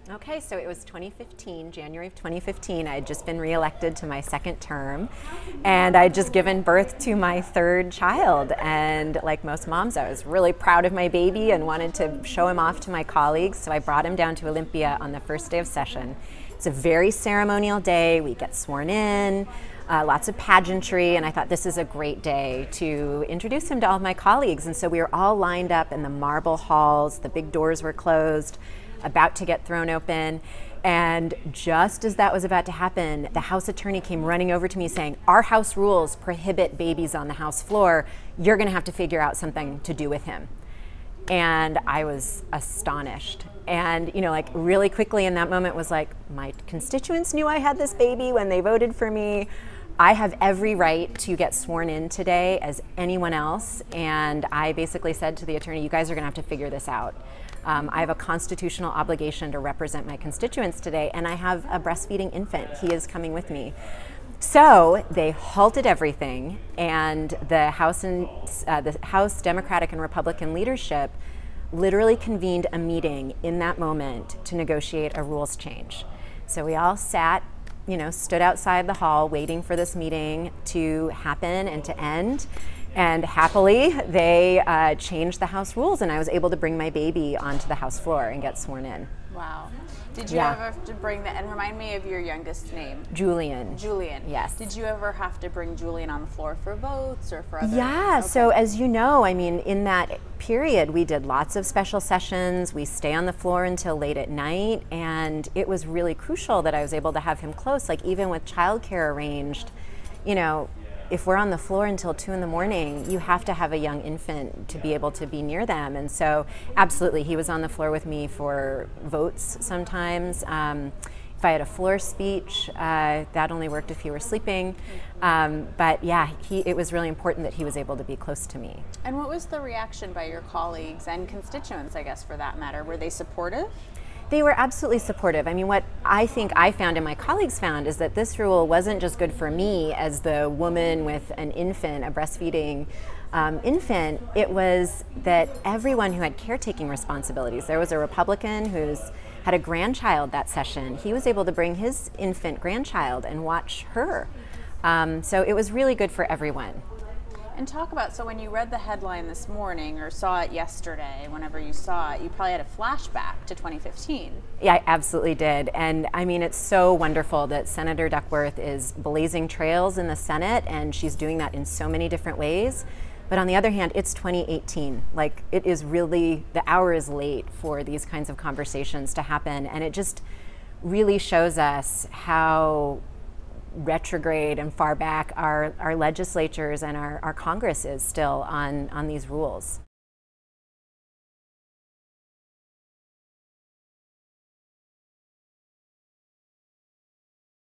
Okay, so it was 2015, January of 2015. I had just been reelected to my second term, and I'd just given birth to my third child. And like most moms, I was really proud of my baby and wanted to show him off to my colleagues. So I brought him down to Olympia on the first day of session. It's a very ceremonial day. We get sworn in, lots of pageantry, and I thought this is a great day to introduce him to all of my colleagues. And so we were all lined up in the marble halls. The big doors were closed, about to get thrown open, and just as that was about to happen, the House attorney came running over to me saying, "Our House rules prohibit babies on the House floor. You're going to have to figure out something to do with him." And I was astonished. And like really quickly in that moment was like, my constituents knew I had this baby when they voted for me. I have every right to get sworn in today as anyone else. And I basically said to the attorney, you guys are gonna have to figure this out. I have a constitutional obligation to represent my constituents today, and I have a breastfeeding infant. He is coming with me. So they halted everything, and the House Democratic and Republican leadership literally convened a meeting in that moment to negotiate a rules change. So we all sat, stood outside the hall waiting for this meeting to happen and to end. And happily, they changed the House rules, and I was able to bring my baby onto the House floor and get sworn in. Wow. Did you ever have to bring and remind me of your youngest name? Julian. Julian. Yes. Did you ever have to bring Julian on the floor for votes or for other? Yeah, okay. So as you know, in that period, we did lots of special sessions. We stay on the floor until late at night, and it was really crucial that I was able to have him close. Like even with childcare arranged, if we're on the floor until 2 in the morning, you have to have a young infant to be able to be near them. And so absolutely, he was on the floor with me for votes sometimes. If I had a floor speech, that only worked if you were sleeping. But yeah, it was really important that he was able to be close to me. And what was the reaction by your colleagues and constituents, I guess, for that matter? Were they supportive? They were absolutely supportive. What I think I found and my colleagues found is that this rule wasn't just good for me as the woman with an infant, a breastfeeding infant. It was that everyone who had caretaking responsibilities, there was a Republican who's had a grandchild that session. He was able to bring his infant grandchild and watch her. So it was really good for everyone. And talk about, so when you read the headline this morning or saw it yesterday, whenever you saw it, you probably had a flashback to 2015. Yeah, I absolutely did. And it's so wonderful that Senator Duckworth is blazing trails in the Senate, and she's doing that in so many different ways. But on the other hand, it's 2018. Like, it is really, the hour is late for these kinds of conversations to happen. And it just really shows us how retrograde and far back our legislatures and our Congress is still on these rules.